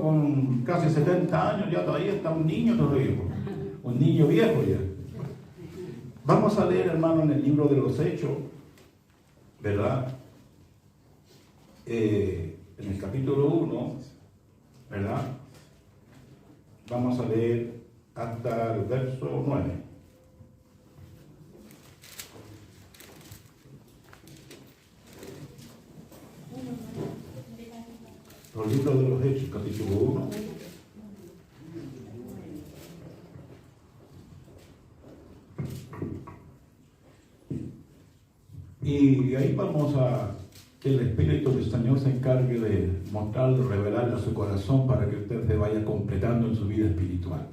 con casi 70 años, ya todavía está un niño todavía, un niño viejo ya. Vamos a leer, hermano, en el libro de los Hechos, ¿verdad? En el capítulo 1, ¿verdad? Vamos a leer hasta el verso 9. Los libros de los Hechos, capítulo 1. Y ahí vamos a que el Espíritu del Señor se encargue de mostrarle, revelarle a su corazón para que usted se vaya completando en su vida espiritual.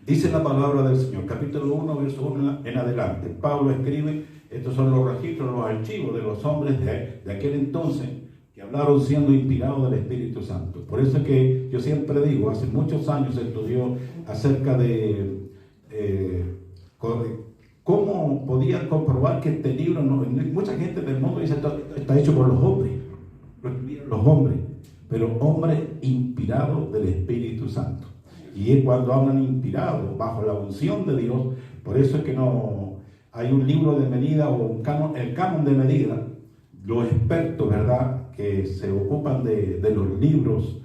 Dice la palabra del Señor, capítulo 1, verso 1 en adelante. Pablo escribe, estos son los registros, los archivos de los hombres de aquel entonces que hablaron siendo inspirados del Espíritu Santo. Por eso es que yo siempre digo, hace muchos años se estudió acerca de cómo podían comprobar que este libro, mucha gente del mundo dice está hecho por los hombres, los hombres, pero hombres inspirados del Espíritu Santo. Y es cuando hablan inspirados, bajo la unción de Dios. Por eso es que no hay un libro de medida o el canon de medida. Los expertos, ¿verdad?, que se ocupan de los libros,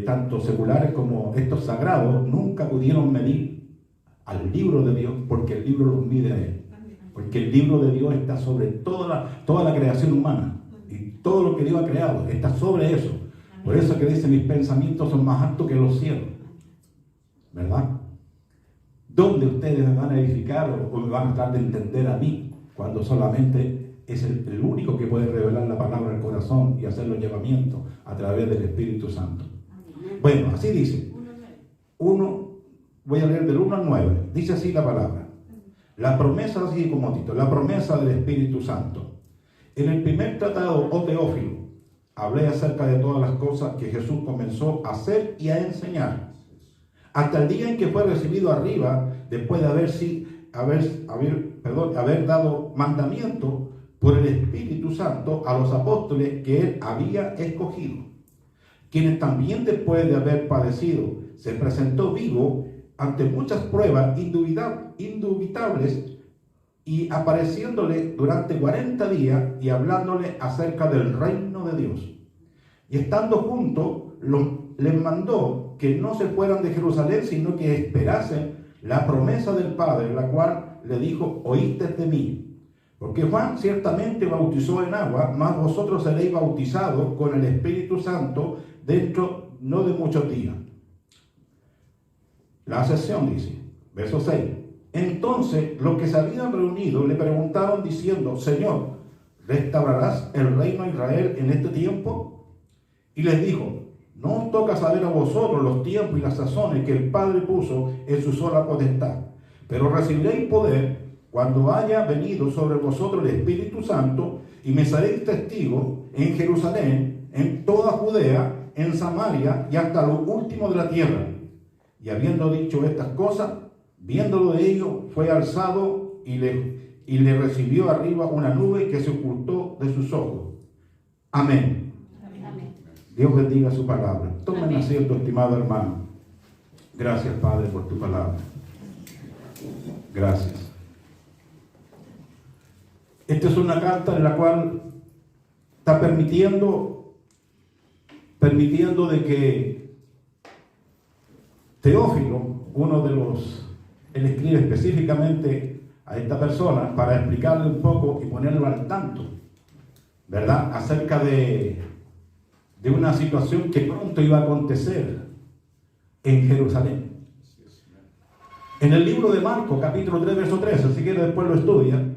tanto seculares como estos sagrados, nunca pudieron medir al libro de Dios, porque el libro los mide a él. Porque el libro de Dios está sobre toda la creación humana. Y todo lo que Dios ha creado está sobre eso. Por eso que dice, mis pensamientos son más altos que los cielos. ¿Verdad? ¿Dónde ustedes me van a edificar o me van a tratar de entender a mí? Cuando solamente es el único que puede revelar la palabra al corazón y hacer los llevamientos a través del Espíritu Santo. Bueno, así dice. Voy a leer del 1 al 9. Dice así la palabra. La promesa, así como título, la promesa del Espíritu Santo. En el primer tratado, oh Teófilo, hablé acerca de todas las cosas que Jesús comenzó a hacer y a enseñar, hasta el día en que fue recibido arriba, después de haber dado mandamiento por el Espíritu Santo a los apóstoles que él había escogido, quienes también después de haber padecido se presentó vivo ante muchas pruebas indubitables y apareciéndole durante 40 días y hablándole acerca del reino de Dios. Y estando juntos, les mandó que no se fueran de Jerusalén, sino que esperasen la promesa del Padre, la cual le dijo, oíste de mí. Porque Juan ciertamente bautizó en agua, mas vosotros seréis bautizados con el Espíritu Santo dentro no de muchos días. La sesión dice, verso 6. Entonces los que se habían reunido le preguntaron diciendo, Señor, ¿restaurarás el reino de Israel en este tiempo? Y les dijo, no os toca saber a vosotros los tiempos y las sazones que el Padre puso en su sola potestad, pero recibiréis poder cuando haya venido sobre vosotros el Espíritu Santo, y me seréis testigos en Jerusalén, en toda Judea, en Samaria y hasta lo último de la tierra. Y habiendo dicho estas cosas, viéndolo de ellos, fue alzado y le recibió arriba una nube que se ocultó de sus ojos. Amén. Amén. Dios bendiga su palabra. Tomen asiento, estimado hermano. Gracias, Padre, por tu palabra. Gracias. Esta es una carta en la cual está permitiendo de que Teófilo, él escribe específicamente a esta persona para explicarle un poco y ponerlo al tanto, ¿verdad?, acerca de una situación que pronto iba a acontecer en Jerusalén. En el libro de Marcos, capítulo 3, verso 13, si quiere después lo estudia,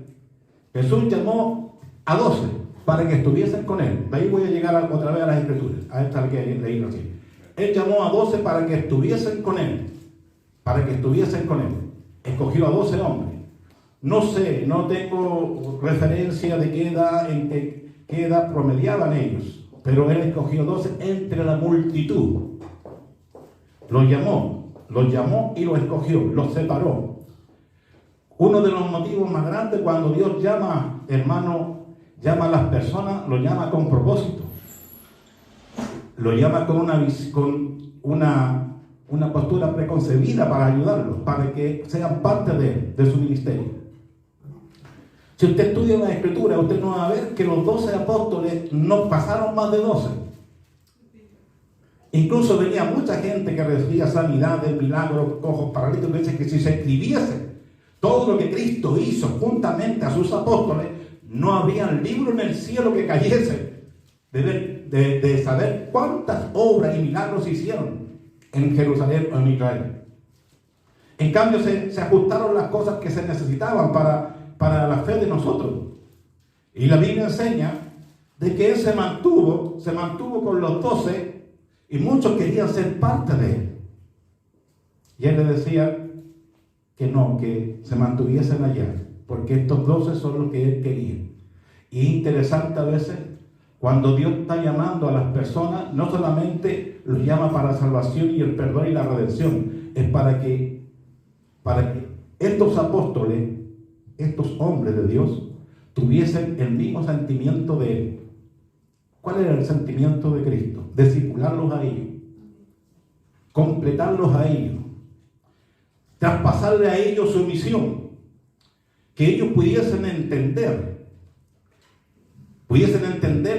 Jesús llamó a 12 para que estuviesen con él. De ahí voy a llegar otra vez a las Escrituras, a esta que leí recién. Él llamó a 12 para que estuviesen con él. Escogió a 12 hombres. No sé, no tengo referencia de qué edad promediaban ellos, pero él escogió 12 entre la multitud. Los llamó y los escogió, los separó. Uno de los motivos más grandes cuando Dios llama, hermano, llama a las personas, lo llama con propósito. lo llama con una postura preconcebida para ayudarlos, para que sean parte de su ministerio. Si usted estudia la Escritura, usted no va a ver que los 12 apóstoles no pasaron más de 12. Incluso venía mucha gente que recibía sanidades, milagros, cojos, paralíticos, que si se escribiese todo lo que Cristo hizo juntamente a sus apóstoles, no habría libro en el cielo que cayese de saber cuántas obras y milagros se hicieron en Jerusalén o en Israel. En cambio, se ajustaron las cosas que se necesitaban para la fe de nosotros. Y la Biblia enseña de que él se mantuvo con los 12 y muchos querían ser parte de él. Y él le decía que no, que se mantuviesen allá, porque estos 12 son los que él quería. Y es interesante a veces cuando Dios está llamando a las personas, no solamente los llama para la salvación y el perdón y la redención, es para que estos apóstoles, estos hombres de Dios, tuviesen el mismo sentimiento de él. ¿Cuál era el sentimiento de Cristo? Discipularlos a ellos, completarlos a ellos, traspasarle a ellos su misión, que ellos pudiesen entender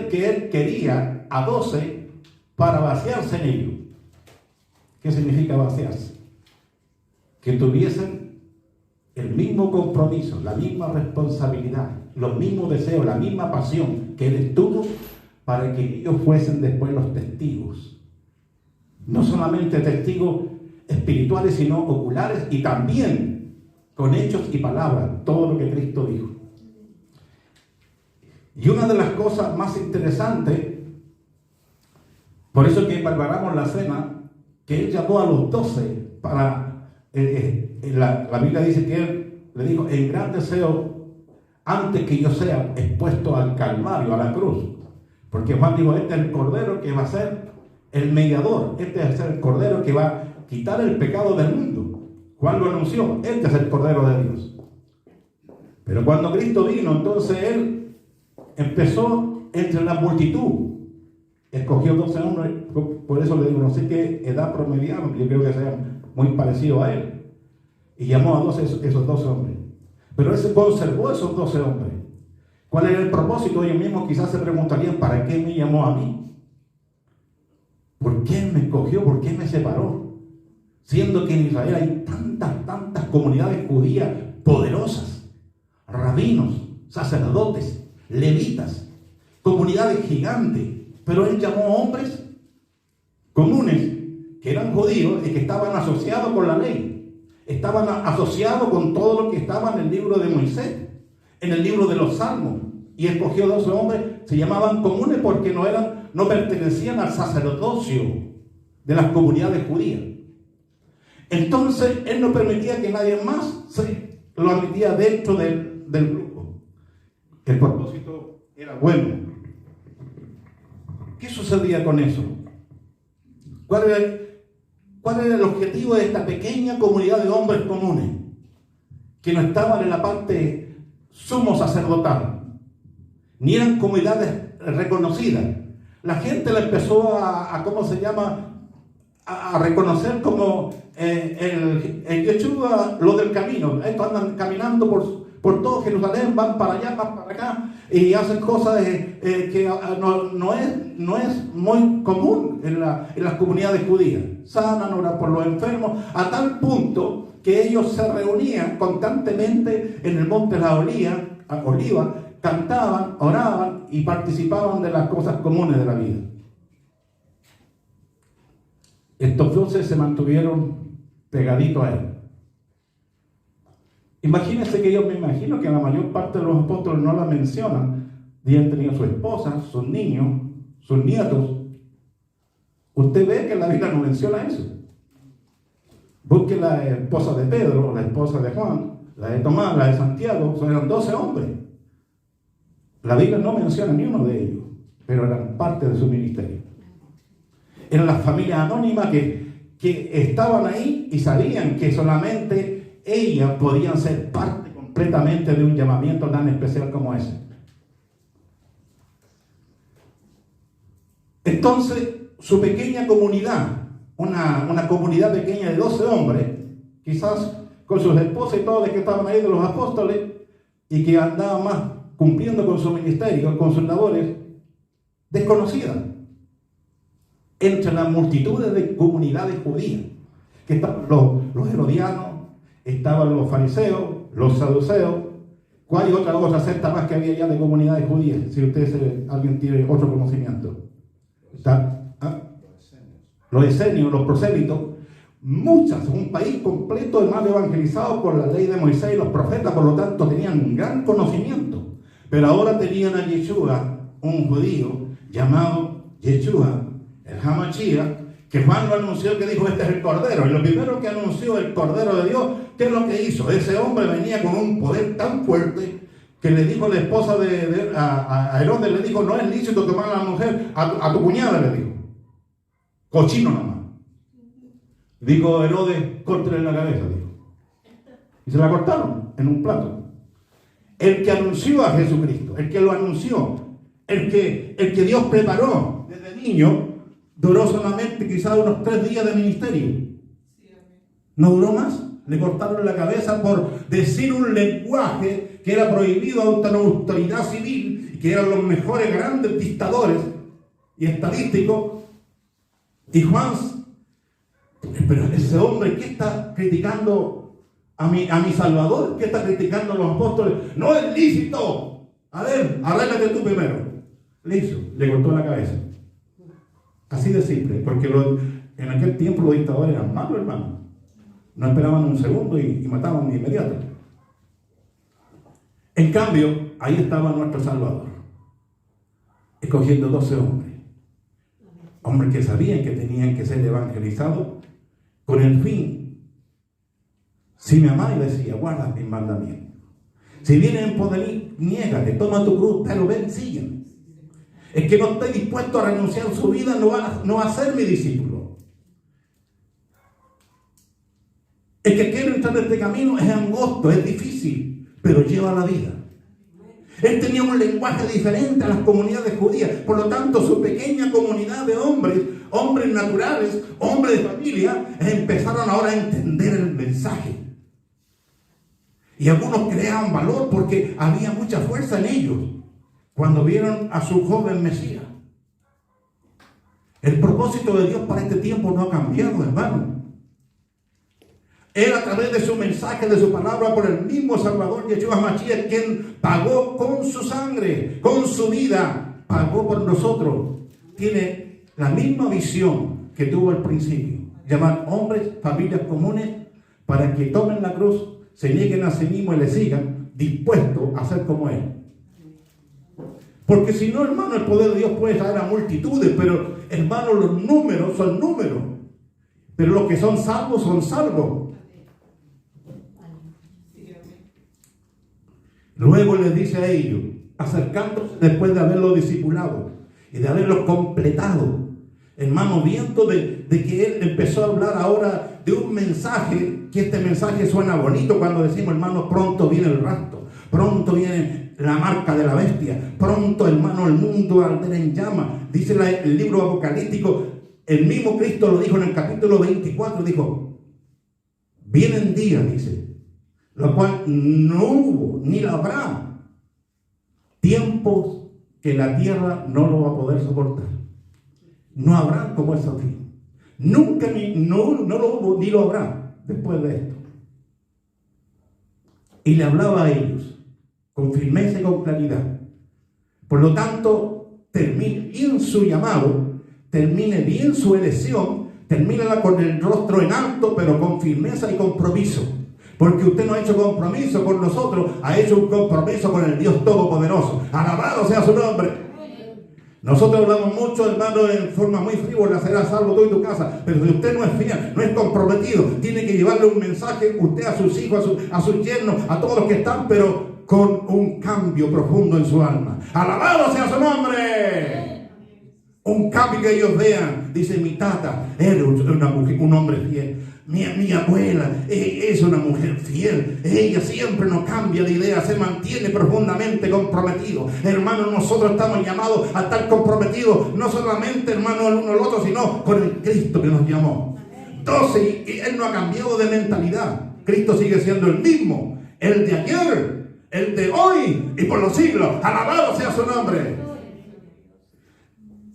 que él quería a 12 para vaciarse en ellos. ¿Qué significa vaciarse? Que tuviesen el mismo compromiso, la misma responsabilidad, los mismos deseos, la misma pasión que él tuvo, para que ellos fuesen después los testigos. No solamente testigos espirituales, sino oculares, y también con hechos y palabras, todo lo que Cristo dijo. Y una de las cosas más interesantes, por eso que preparamos la cena, que él llamó a los 12 para, la Biblia dice que él le dijo, en gran deseo, antes que yo sea expuesto al Calvario, a la cruz. Porque Juan dijo, este es el Cordero que va a ser el mediador, este es el Cordero que va a quitar el pecado del mundo. Juan lo anunció, este es el Cordero de Dios. Pero cuando Cristo vino, entonces él empezó entre la multitud. Escogió 12 hombres, por eso le digo, no sé qué edad promediaron, yo creo que sean muy parecidos a él. Y llamó a 12 esos 12 hombres. Pero él se conservó esos 12 hombres. ¿Cuál era el propósito? Ellos mismos quizás se preguntarían, ¿para qué me llamó a mí? ¿Por qué me escogió? ¿Por qué me separó? Siendo que en Israel hay tantas comunidades judías poderosas, rabinos, sacerdotes, levitas, comunidades gigantes, pero él llamó a hombres comunes que eran judíos y que estaban asociados con la ley, estaban asociados con todo lo que estaba en el libro de Moisés, en el libro de los Salmos, y escogió 12 hombres. Se llamaban comunes porque no pertenecían al sacerdocio de las comunidades judías. Entonces él no permitía que nadie más lo admitía dentro del grupo. El propósito era bueno. ¿Qué sucedía con eso? ¿Cuál era el objetivo de esta pequeña comunidad de hombres comunes que no estaban en la parte sumo sacerdotal, ni eran comunidades reconocidas? La gente le empezó a reconocer como el Yeshua, lo del camino. Estos andan caminando por todo Jerusalén, van para allá, van para acá, y hacen cosas que no es muy común en las comunidades judías. Sanan, oran por los enfermos, a tal punto que ellos se reunían constantemente en el monte de la Oliva, cantaban, oraban y participaban de las cosas comunes de la vida. Estos 12 se mantuvieron pegaditos a él. Imagínense que me imagino que la mayor parte de los apóstoles no la mencionan. Habían tenido su esposa, sus niños, sus nietos. Usted ve que la Biblia no menciona eso. Busque la esposa de Pedro, la esposa de Juan, la de Tomás, la de Santiago, eran 12 hombres. La Biblia no menciona ni uno de ellos, pero eran parte de su ministerio. Eran las familias anónimas que estaban ahí y sabían que solamente ellas podían ser parte completamente de un llamamiento tan especial como ese. Entonces, su pequeña comunidad, una comunidad pequeña de 12 hombres, quizás con sus esposas y todos los que estaban ahí de los apóstoles, y que andaban más cumpliendo con su ministerio, con sus labores, desconocidas, entre las multitudes de comunidades judías, que estaban los herodianos, estaban los fariseos, los saduceos. ¿Cuál otra secta más que había ya de comunidades judías? Si alguien tiene otro conocimiento. Los esenios, los prosélitos, muchas, un país completo de mal evangelizado por la ley de Moisés y los profetas, por lo tanto tenían un gran conocimiento. Pero ahora tenían a Yeshua, un judío llamado Yeshua, el Hamashías, que Juan lo anunció, que dijo: este es el Cordero. Y lo primero que anunció el Cordero de Dios, ¿qué es lo que hizo? Ese hombre venía con un poder tan fuerte que le dijo la esposa a Herodes, le dijo: no es lícito tomar a la mujer, a tu cuñada, le dijo. Cochino nomás. Dijo Herodes: córtale la cabeza, dijo. Y se la cortaron en un plato. El que anunció a Jesucristo, el que lo anunció, el que Dios preparó desde niño, duró solamente quizás unos 3 días de ministerio. No duró más. Le cortaron la cabeza por decir un lenguaje que era prohibido ante una autoridad civil, y que eran los mejores grandes dictadores y estadísticos. Y Juan, pero ese hombre, ¿qué está criticando a mi Salvador? ¿Qué está criticando a los apóstoles? No es lícito. A ver, arréglate tú primero. Le hizo, le cortó la cabeza. Así de simple, porque en aquel tiempo los dictadores eran malos, hermano. No esperaban un segundo y mataban de inmediato. En cambio, ahí estaba nuestro Salvador, escogiendo 12 hombres. Hombres que sabían que tenían que ser evangelizados con el fin. Si me amáis, decía, guarda mis mandamientos. Si vienen en poder, niégate, toma tu cruz, pero ven, sígueme. El que no esté dispuesto a renunciar a su vida no va a ser mi discípulo. El que quiere entrar en este camino es angosto, es difícil, pero lleva la vida. Él tenía un lenguaje diferente a las comunidades judías. Por lo tanto, su pequeña comunidad de hombres naturales, hombres de familia, empezaron ahora a entender el mensaje. Y algunos creaban valor porque había mucha fuerza en ellos cuando vieron a su joven Mesías. El propósito de Dios para este tiempo no ha cambiado, hermano. Él, a través de su mensaje, de su palabra, por el mismo Salvador Yeshua Mashiach, quien pagó con su sangre, con su vida, pagó por nosotros. Tiene la misma visión que tuvo al principio: llamar hombres, familias comunes, para que tomen la cruz, se nieguen a sí mismos y le sigan, dispuestos a ser como Él. Porque si no, hermano, el poder de Dios puede traer a multitudes, pero, hermano, los números son números. Pero los que son salvos son salvos. Luego les dice a ellos, acercándose después de haberlo discipulado y de haberlo completado, hermano, viendo de que él empezó a hablar ahora de un mensaje, que este mensaje suena bonito cuando decimos, hermano, pronto viene el rapto, pronto viene la marca de la bestia, pronto, hermano, el mundo arderá en llamas. Dice el libro apocalíptico, el mismo Cristo lo dijo en el capítulo 24, dijo, vienen días, dice, lo cual no hubo ni la habrá, tiempos que la tierra no lo va a poder soportar. No habrá como esos días. Nunca no lo hubo ni lo habrá después de esto. Y le hablaba a ellos con firmeza y con claridad. Por lo tanto, termine bien su llamado, termine bien su elección, termínala con el rostro en alto, pero con firmeza y compromiso. Porque usted no ha hecho compromiso con nosotros, ha hecho un compromiso con el Dios Todopoderoso. Alabado sea su nombre. Nosotros hablamos mucho, hermano, en forma muy frívola, será salvo tú y tu casa. Pero si usted no es fiel, no es comprometido, tiene que llevarle un mensaje usted a sus hijos, a sus yernos, a todos los que están, pero con un cambio profundo en su alma. Alabado sea su nombre. Un cambio que ellos vean. Dice, mi tata era una mujer, un hombre fiel. Mi abuela es una mujer fiel. Ella siempre no cambia de idea, se mantiene profundamente comprometido. Hermano, nosotros estamos llamados a estar comprometidos, no solamente, hermano, el uno al otro, sino con el Cristo que nos llamó. Entonces, Él no ha cambiado de mentalidad. Cristo sigue siendo el mismo, el de ayer, el de hoy y por los siglos. Alabado sea su nombre.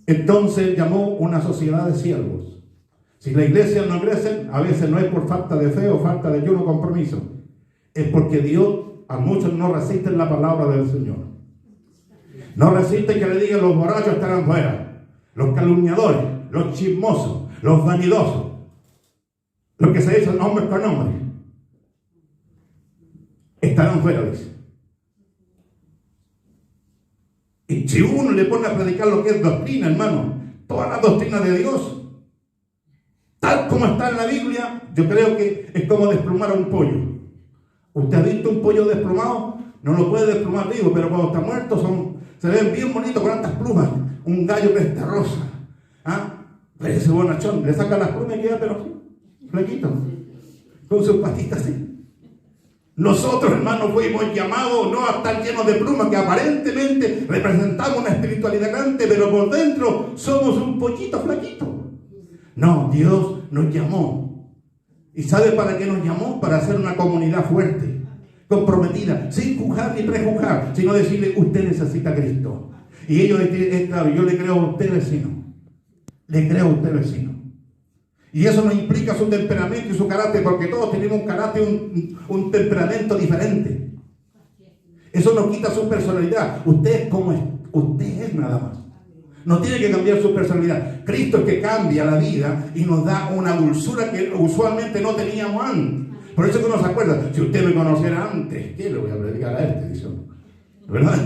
Entonces llamó una sociedad de siervos. Si la iglesia no crece, a veces no es por falta de fe o falta de ayuno o compromiso. Es porque Dios a muchos no resisten la palabra del Señor. No resisten que le digan los borrachos estarán fuera, los calumniadores, los chismosos, los vanidosos, los que se dicen hombres con hombres, estarán fuera, dice. Y si uno le pone a predicar lo que es doctrina, hermano, toda la doctrina de Dios, tal como está en la Biblia, yo creo que es como desplumar a un pollo. ¿Usted ha visto un pollo desplumado? No lo puede desplumar vivo, pero cuando está muerto se ven bien bonitos con tantas plumas. Un gallo que está rosa. Ese bonachón, le saca las plumas y queda pero flaquito, con sus patitas así. Nosotros, hermanos, fuimos llamados no a estar llenos de plumas, que aparentemente representamos una espiritualidad grande, pero por dentro somos un pollito flaquito. No, Dios nos llamó. ¿Y sabe para qué nos llamó? Para hacer una comunidad fuerte, comprometida, sin juzgar ni prejuzgar, sino decirle, usted necesita a Cristo. Y ellos, claro, yo le creo a usted, vecino. Le creo a usted, vecino. Y eso no implica su temperamento y su carácter, porque todos tenemos un carácter, un temperamento diferente. Eso no quita su personalidad. Usted es como es. Usted es nada más. No tiene que cambiar su personalidad. Cristo es que cambia la vida y nos da una dulzura que usualmente no teníamos antes. Por eso que uno se acuerda, si usted me conociera antes, ¿qué le voy a predicar a este? Dice, ¿verdad?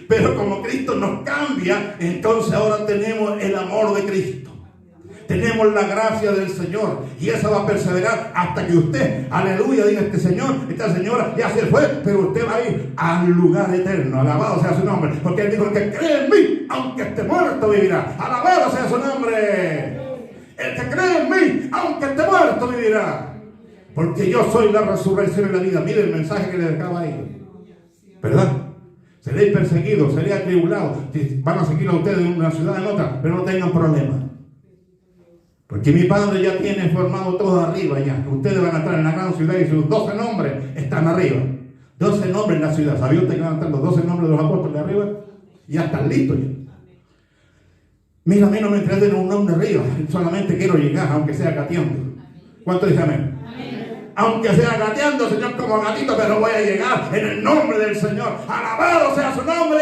Pero como Cristo nos cambia, entonces ahora tenemos el amor de Cristo. Tenemos la gracia del Señor y esa va a perseverar hasta que usted, aleluya, diga este señor, esta señora ya se fue, pero usted va a ir al lugar eterno. Alabado sea su nombre, porque Él dijo, el que cree en mí, aunque esté muerto, vivirá. Alabado sea su nombre. El que cree en mí, aunque esté muerto, vivirá. Porque yo soy la resurrección y la vida. Mire el mensaje que le dejaba ahí, ¿verdad? Seréis perseguidos, seréis atribulados, van a seguir a ustedes de una ciudad en otra, pero no tengan problema. Porque mi Padre ya tiene formado todo arriba ya. Ustedes van a estar en la gran ciudad y sus 12 nombres están arriba. 12 nombres en la ciudad. ¿Sabía usted que van a estar los 12 nombres de los apóstoles arriba? Ya están listos ya. Mira, a mí no me entretiene un nombre arriba. Solamente quiero llegar, aunque sea gateando. ¿Cuánto dice amén? Amén. Aunque sea gateando, Señor, como gatito, pero voy a llegar en el nombre del Señor. Alabado sea su nombre.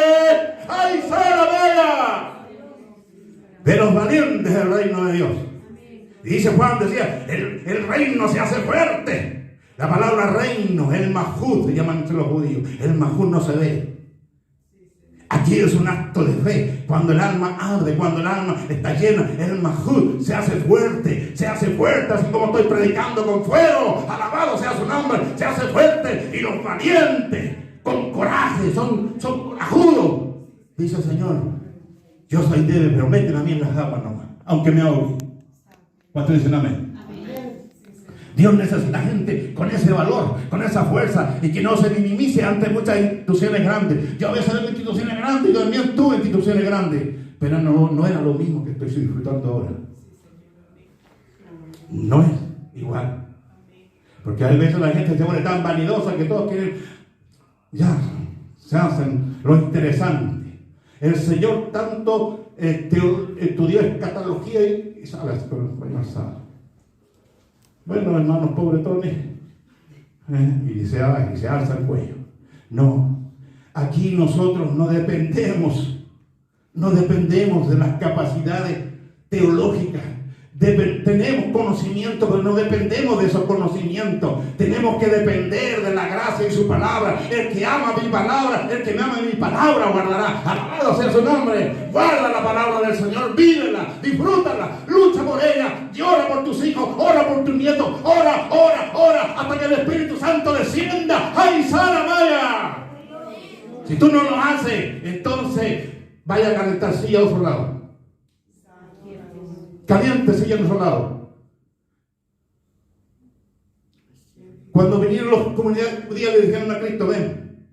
¡Ay, Sara Bella! De los valientes del reino de Dios. Y dice Juan, decía, el reino se hace fuerte. La palabra reino, el mahud, se llaman los judíos. El mahud no se ve. Aquí es un acto de fe. Cuando el alma arde, cuando el alma está llena, el mahud se hace fuerte, así como estoy predicando con fuego. Alabado sea su nombre, se hace fuerte. Y los valientes, con coraje, son corajudos. Dice el Señor, yo soy débil, pero méteme a mí en las aguas nomás, aunque me ahogue. ¿Cuántos dicen amén? Amén? Dios necesita gente con ese valor, con esa fuerza y que no se minimice ante muchas instituciones grandes. Yo a veces veo instituciones grandes y yo también tuve instituciones grandes, pero no era lo mismo que estoy disfrutando ahora. No es igual. Porque a veces la gente se pone tan vanidosa que todos quieren, ya, se hacen lo interesante. El Señor tanto estudió escatología y sabes, pero el Señor sabe. Bueno, hermanos, pobre Tony. Y se alza el cuello. No, aquí nosotros no dependemos de las capacidades teológicas. Tenemos conocimiento, pero no dependemos de esos conocimientos. Tenemos que depender de la gracia y su palabra. El que ama mi palabra, el que me ama mi palabra guardará. Alabado sea su nombre. Guarda la palabra del Señor, vívela, disfrútala, lucha por ella, llora por tus hijos, ora por tus nietos, ora, hasta que el Espíritu Santo descienda. ¡Ay, Sara Maya! Si tú no lo haces, entonces vaya a calentar silla a otro lado. Caliente silla en otro lado. Cuando vinieron las comunidades judías le dijeron a Cristo, ven.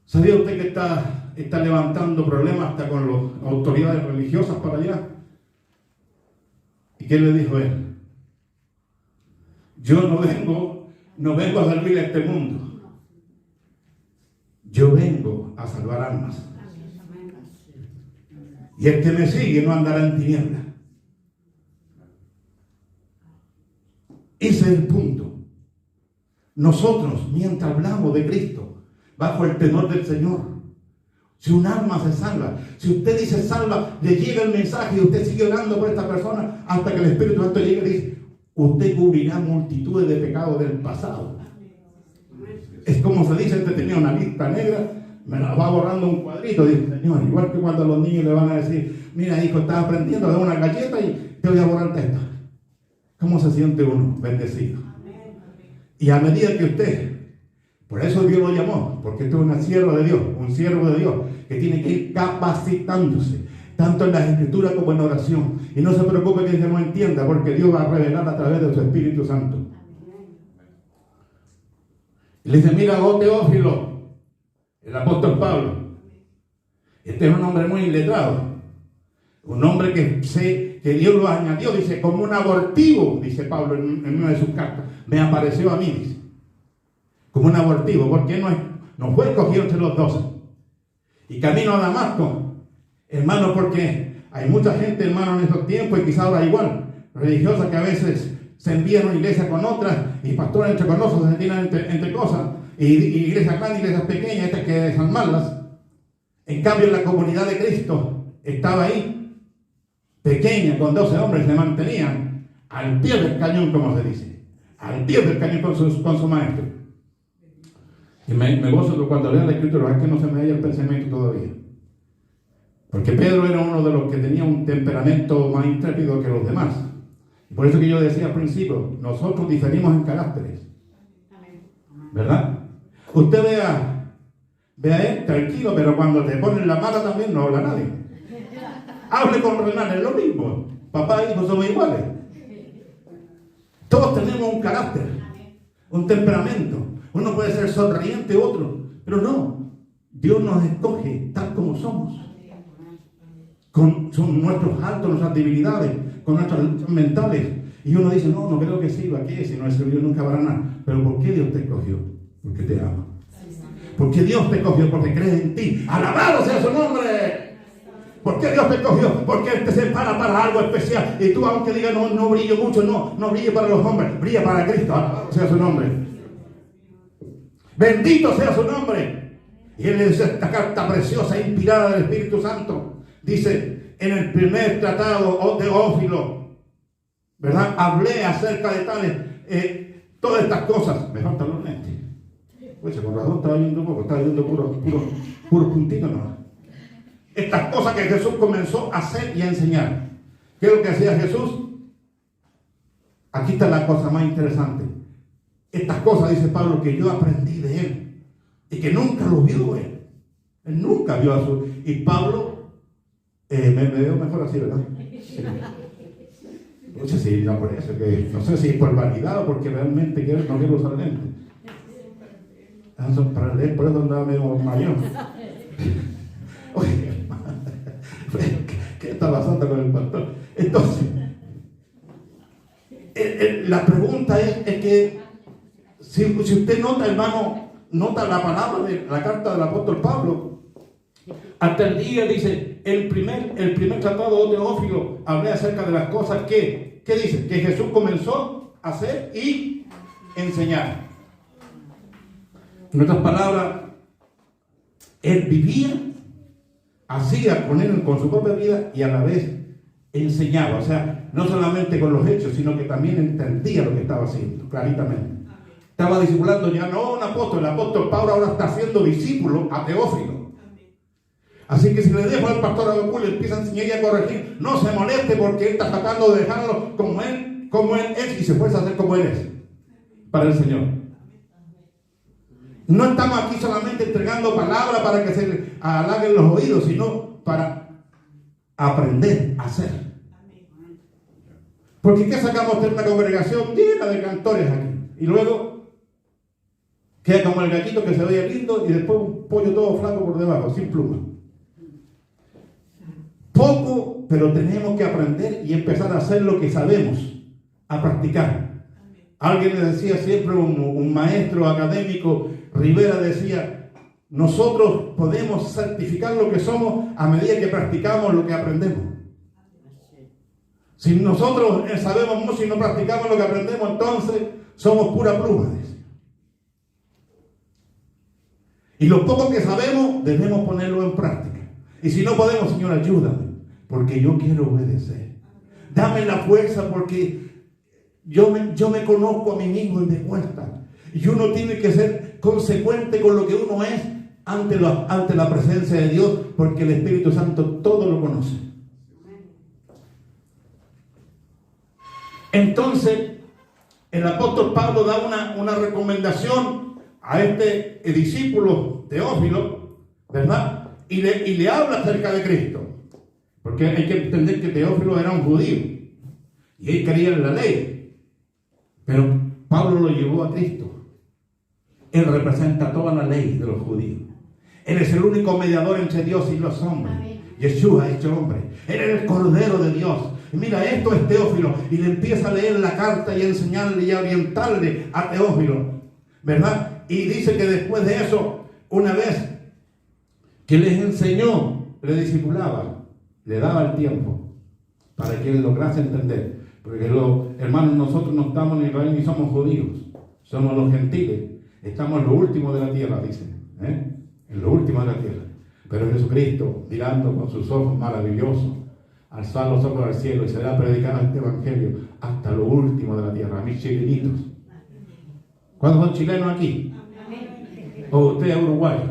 ¿Sabía usted que está levantando problemas hasta con las autoridades religiosas para allá? ¿Y qué le dijo él? Yo no vengo a servir a este mundo. Yo vengo a salvar almas. Y el que me sigue no andará en tinieblas. Ese es el punto. Nosotros, mientras hablamos de Cristo, bajo el temor del Señor, si un alma se salva, si usted dice salva, le llega el mensaje y usted sigue orando por esta persona hasta que el Espíritu Santo llegue y dice, usted cubrirá multitudes de pecados del pasado. Es como se dice, usted tenía una lista negra, me la va borrando un cuadrito, dice, Señor, igual que cuando los niños le van a decir, mira hijo, estás aprendiendo, da una galleta y te voy a borrar esto. ¿Cómo se siente uno? Bendecido. Y a medida que usted, por eso Dios lo llamó, porque usted es una sierva de Dios, un siervo de Dios, que tiene que ir capacitándose, tanto en las escrituras como en oración. Y no se preocupe que no entienda, porque Dios va a revelar a través de su Espíritu Santo. Y le dice, mira, oh Teófilo, el apóstol Pablo, este es un hombre muy iletrado, un hombre que Dios lo añadió, dice, como un abortivo, dice Pablo en una de sus cartas, me apareció a mí, dice, como un abortivo, porque no fue escogido entre los 12. Y camino a Damasco, hermano, porque hay mucha gente, hermano, en esos tiempos, y quizá ahora igual, religiosa, que a veces se envían una iglesia con otra, y pastores entre con nosotros se tiran entre cosas, y iglesias grandes, iglesias pequeñas, estas que son malas. En cambio, la comunidad de Cristo estaba ahí, pequeña, con 12 hombres, se mantenían al pie del cañón, como se dice, al pie del cañón con su maestro. Y me gozo cuando leo la escritura, es que no se me haya el pensamiento todavía. Porque Pedro era uno de los que tenía un temperamento más intrépido que los demás. Y por eso que yo decía al principio, nosotros diferimos en caracteres. ¿Verdad? Usted vea él tranquilo, pero cuando te ponen la mala también no habla nadie. Hable con Renan, es lo mismo. Papá e hijo somos iguales. Todos tenemos un carácter, un temperamento. Uno puede ser sonriente, otro, pero no. Dios nos escoge tal como somos. Con nuestros altos, nuestras debilidades, con nuestras luchas mentales. Y uno dice, no creo que sirva, ¿qué? Si no sirvió nunca habrá nada. Pero ¿por qué Dios te escogió? Porque te ama. Porque Dios te escogió, porque cree en ti. ¡Alabado sea su nombre! ¿Por qué Dios te escogió? Porque Él te separa para algo especial. Y tú, aunque digas, no brillo mucho, no brille para los hombres, brilla para Cristo. ¡Alabado sea su nombre! Bendito sea su nombre. Y Él le dice esta carta preciosa, inspirada del Espíritu Santo. Dice, en el primer tratado, oh Teófilo, ¿verdad? Hablé acerca de tales, todas estas cosas. Me faltan los lentes. Pues con razón estaba viendo poco, estaba viendo puro puntito nomás. Estas cosas que Jesús comenzó a hacer y a enseñar. ¿Qué es lo que hacía Jesús? Aquí está la cosa más interesante. Estas cosas, dice Pablo, que yo aprendí de Él y que nunca lo vio Él. Él nunca vio a su... Y Pablo, me veo mejor así, ¿verdad? No sé si, no por eso, que no sé si es por vanidad o porque realmente no quiero usar lentes. Para leer, por eso andaba medio mayor. Oye, ¿qué está pasando con el pastor? Entonces, la pregunta es que si usted nota, hermano, nota la palabra de la carta del apóstol Pablo, hasta el día dice, el primer tratado de Teófilo, hablé acerca de las cosas que, ¿qué dice? Que Jesús comenzó a hacer y enseñar. En otras palabras, Él vivía, hacía con su propia vida y a la vez enseñaba. O sea, no solamente con los hechos, sino que también entendía lo que estaba haciendo, claritamente. Estaba discipulando ya no un apóstol, el apóstol Pablo ahora está haciendo discípulo a Teófilo. Así que si le dejo al pastor Abacú le empieza a enseñar y a corregir, no se moleste porque él está tratando de dejarlo como él es y se puede hacer como él es para el Señor. No estamos aquí solamente entregando palabras para que se halaguen los oídos, sino para aprender a hacer. Porque ¿qué sacamos de una congregación llena de cantores aquí? Y luego queda como el gatito que se veía lindo y después un pollo todo flaco por debajo, sin pluma. Poco, pero tenemos que aprender y empezar a hacer lo que sabemos, a practicar. Alguien le decía siempre, un maestro académico, Rivera, decía: nosotros podemos certificar lo que somos a medida que practicamos lo que aprendemos. Si nosotros sabemos mucho y no practicamos lo que aprendemos, entonces somos pura pluma. Y lo poco que sabemos debemos ponerlo en práctica. Y si no podemos, Señor, ayúdame, porque yo quiero obedecer. Dame la fuerza, porque yo me conozco a mí mismo y me cuesta. Y uno tiene que ser consecuente con lo que uno es ante la presencia de Dios, porque el Espíritu Santo todo lo conoce. Entonces, el apóstol Pablo da una recomendación a este discípulo Teófilo, ¿verdad? Y le habla acerca de Cristo. Porque hay que entender que Teófilo era un judío y él creía en la ley. Pero Pablo lo llevó a Cristo. Él representa toda la ley de los judíos. Él es el único mediador entre Dios y los hombres. Yeshua hecho hombre. Él es el Cordero de Dios. Y mira, esto es Teófilo. Y le empieza a leer la carta y a enseñarle y a orientarle a Teófilo, ¿verdad? Y dice que después de eso, una vez que les enseñó, le discipulaba, le daba el tiempo para que él lograse entender. Porque hermanos, nosotros no estamos en Israel ni somos judíos, somos los gentiles. Estamos en lo último de la tierra, dicen, en lo último de la tierra. Pero Jesucristo, mirando con sus ojos maravillosos, alzar los ojos al cielo y será predicado este evangelio hasta lo último de la tierra. A mis chilenitos. ¿Cuántos son chilenos aquí? ¿O usted es uruguayo?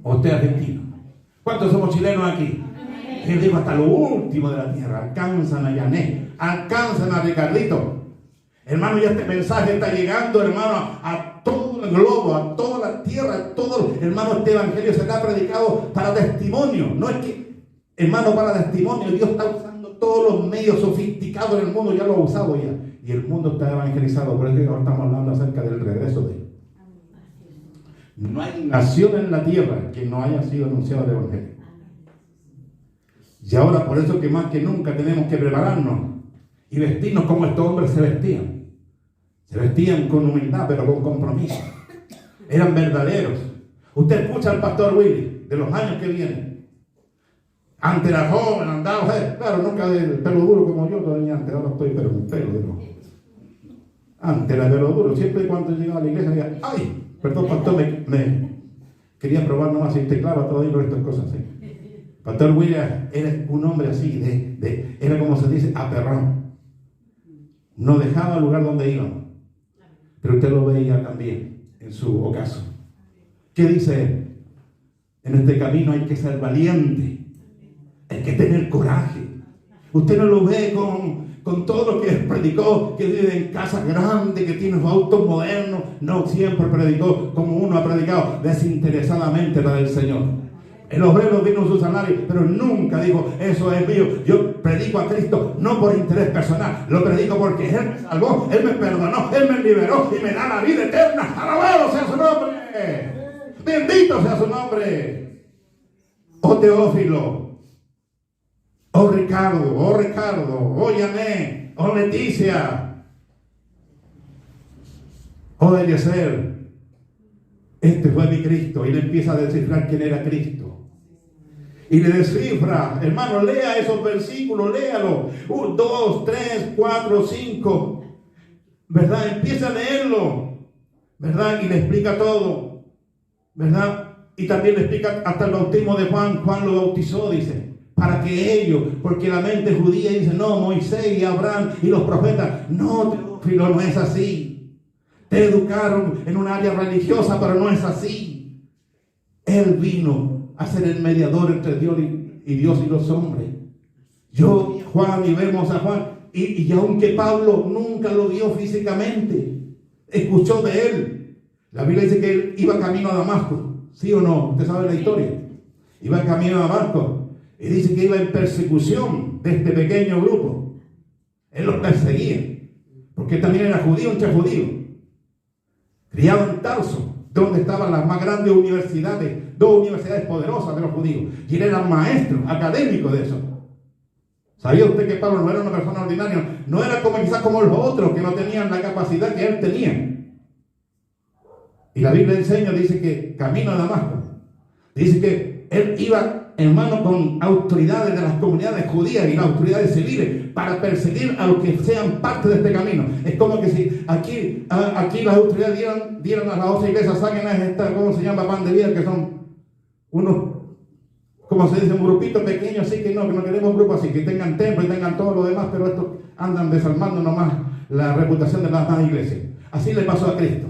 ¿O usted es argentino? ¿Cuántos somos chilenos aquí? Él dijo hasta lo último de la tierra. Alcanzan a Yané, alcanzan a Ricardito. Hermano, ya este mensaje está llegando, hermano, a todo el globo, a toda la tierra, a todo. Hermano, este evangelio será predicado para testimonio. No es que, hermano, para testimonio. Dios está usando todos los medios sofisticados en el mundo, ya lo ha usado ya. Y el mundo está evangelizado. Por eso ahora estamos hablando acerca del regreso de Él. No hay nación en la tierra que no haya sido anunciado el evangelio. Y ahora por eso que más que nunca tenemos que prepararnos y vestirnos como estos hombres se vestían. Se vestían con humildad, pero con compromiso. Eran verdaderos. Usted escucha al pastor Willy de los años que vienen. Antes era joven, andaba, claro, nunca de pelo duro como yo todavía antes. Ahora estoy pero con pelo de nuevo. Antes era pelo duro. Siempre cuando llegaba a la iglesia decía: ¡ay! Perdón, pastor, me quería probar nomás si te clava todavía con estas cosas. ¿Sí? Pastor William era un hombre así, era como se dice, aperrón. No dejaba el lugar donde íbamos. Pero usted lo veía también en su ocaso. ¿Qué dice él? En este camino hay que ser valiente. Hay que tener coraje. Usted no lo ve con todo lo que predicó, que vive en casas grandes, que tiene autos modernos. No, siempre predicó como uno ha predicado, desinteresadamente para el Señor. El obrero vino su salario, pero nunca dijo: eso es mío. Yo predico a Cristo no por interés personal, lo predico porque Él me salvó, Él me perdonó, Él me liberó y me da la vida eterna. Alabado sea su nombre, bendito sea su nombre. Oh Teófilo, oh Ricardo, oh Yané, oh Leticia, oh Eliezer. Este fue mi Cristo. Y le empieza a descifrar quién era Cristo. Y le descifra, hermano, lea esos versículos, léalo. 1, 2, 3, 4, 5. ¿Verdad? Empieza a leerlo. ¿Verdad? Y le explica todo. ¿Verdad? Y también le explica hasta el bautismo de Juan. Juan lo bautizó, dice. Para que ellos, porque la mente judía dice: no, Moisés y Abraham y los profetas. No, Teófilo, no es así. Te educaron en un área religiosa, pero no es así. Él vino a ser el mediador entre Dios y los hombres. Yo vi a Juan y vemos a Juan. Y aunque Pablo nunca lo vio físicamente, escuchó de él. La Biblia dice que él iba camino a Damasco. ¿Sí o no? ¿Usted sabe la historia? Iba camino a Damasco. Y dice que iba en persecución de este pequeño grupo. Él los perseguía, porque él también era judío entre judíos, criado en Tarso, donde estaban las más grandes universidades, 2 universidades poderosas de los judíos, y él era maestro académico de eso. ¿Sabía usted que Pablo no era una persona ordinaria? No era como quizás como los otros que no tenían la capacidad que él tenía. Y la Biblia enseña, dice que camino a Damasco, dice que él iba, hermano, con autoridades de las comunidades judías y las autoridades civiles para perseguir a los que sean parte de este camino. Es como que si aquí las autoridades dieran a las otras iglesias, saquen a esta, ¿cómo se llama? Pan de vida, que son unos, como se dice, un grupito pequeño, así que no queremos un grupo así, que tengan templo y tengan todo lo demás, pero estos andan desarmando nomás la reputación de las demás iglesias. Así le pasó a Cristo.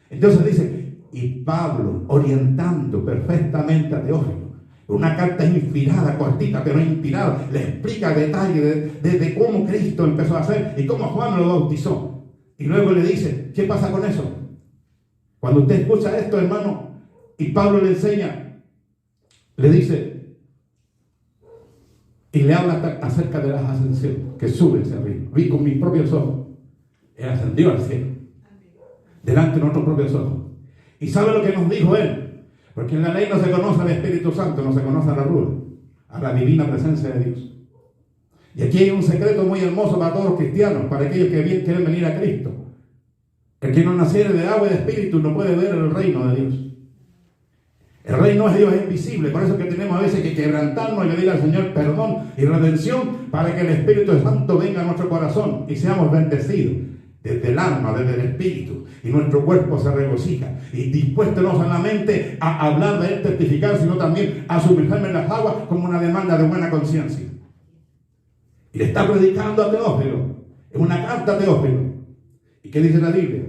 Entonces dice, y Pablo, orientando perfectamente a Teófilo, una carta inspirada, cortita, pero inspirada, le explica detalles de cómo Cristo empezó a hacer y cómo Juan lo bautizó. Y luego le dice, ¿qué pasa con eso? Cuando usted escucha esto, hermano, y Pablo le enseña, le dice, y le habla acerca de las ascensiones, que sube hacia arriba. Vi con mis propios ojos, él ascendió al cielo, delante de nuestros propios ojos. ¿Y sabe lo que nos dijo él? Porque en la ley no se conoce al Espíritu Santo, no se conoce a la Rúa, a la divina presencia de Dios. Y aquí hay un secreto muy hermoso para todos los cristianos, para aquellos que bien quieren venir a Cristo. El que no naciere de agua y de espíritu no puede ver el reino de Dios. El reino de Dios es invisible, por eso que tenemos a veces que quebrantarnos y pedir al Señor perdón y redención para que el Espíritu Santo venga a nuestro corazón y seamos bendecidos desde el alma, desde el espíritu, y nuestro cuerpo se regocija y dispuesto no solamente a hablar de él, testificar, sino también a sumergirme en las aguas como una demanda de buena conciencia. Y le está predicando a Teófilo, es una carta a Teófilo. ¿Y qué dice la Biblia?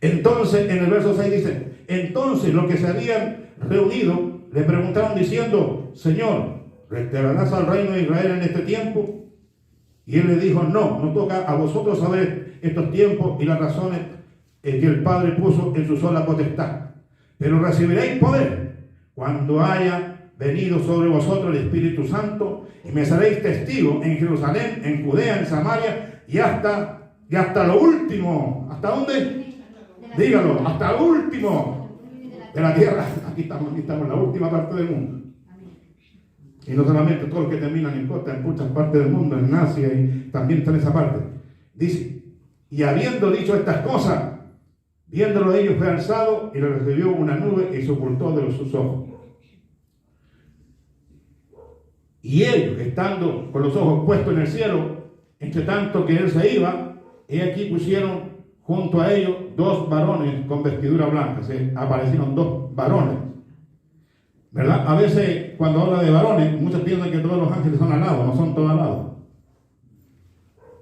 Entonces, en el verso 6 dice, entonces los que se habían reunido le preguntaron diciendo, Señor, ¿restaurarás al reino de Israel en este tiempo? Y él le dijo, no toca a vosotros saber estos tiempos y las razones que el Padre puso en su sola potestad. Pero recibiréis poder cuando haya venido sobre vosotros el Espíritu Santo y me seréis testigos en Jerusalén, en Judea, en Samaria y hasta lo último. ¿Hasta dónde? Dígalo, hasta lo último de la tierra. Aquí estamos en la última parte del mundo. Y no solamente todos los que terminan en costa, en muchas partes del mundo, en Asia, y también está en esa parte. Dice, y habiendo dicho estas cosas, viéndolo ellos fue alzado y le recibió una nube y se ocultó de sus ojos. Y ellos, estando con los ojos puestos en el cielo, entre tanto que él se iba, y aquí pusieron junto a ellos 2 varones con vestidura blanca. Se aparecieron 2 varones. ¿Verdad? A veces cuando habla de varones, muchos piensan que todos los ángeles son alados. No son todos alados.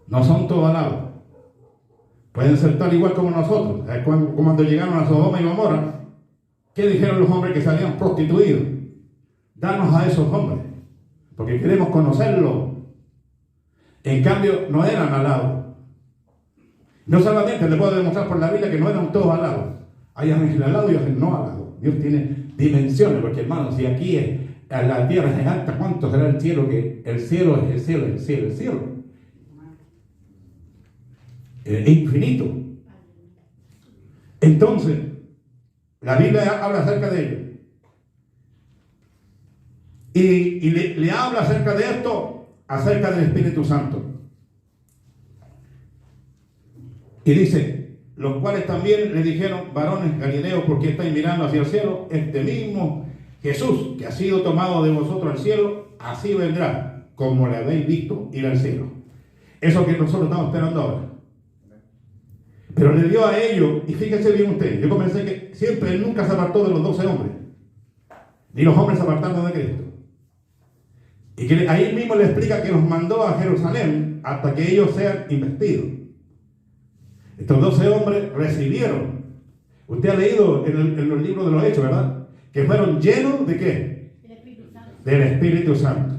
No son todos alados. Pueden ser tal igual como nosotros. Cuando llegaron a Sodoma y Gomorra, ¿qué dijeron los hombres que se habían prostituido? Danos a esos hombres, porque queremos conocerlos. En cambio, no eran alados. No solamente le puedo demostrar por la Biblia que no eran todos alados. Hay ángeles alados y ángeles no alados. Dios tiene dimensiones, porque hermanos, si aquí la tierra es alta, ¿cuánto será el cielo? Que el cielo es el cielo, el cielo, el cielo. Es infinito. Entonces, la Biblia habla acerca de ello. Y le habla acerca de esto, acerca del Espíritu Santo. Y dice, los cuales también le dijeron, varones galileos, ¿por qué estáis mirando hacia el cielo? Este mismo Jesús, que ha sido tomado de vosotros al cielo, así vendrá, como le habéis visto ir al cielo. Eso que nosotros estamos esperando ahora. Pero le dio a ellos, y fíjense bien ustedes, yo comencé que siempre él nunca se apartó de los 12 hombres, ni los hombres se apartaron de Cristo. Y que ahí mismo le explica que los mandó a Jerusalén hasta que ellos sean investidos. Estos 12 hombres recibieron. Usted ha leído en los libros de los Hechos, ¿verdad? Que fueron llenos ¿de qué? Del Espíritu Santo.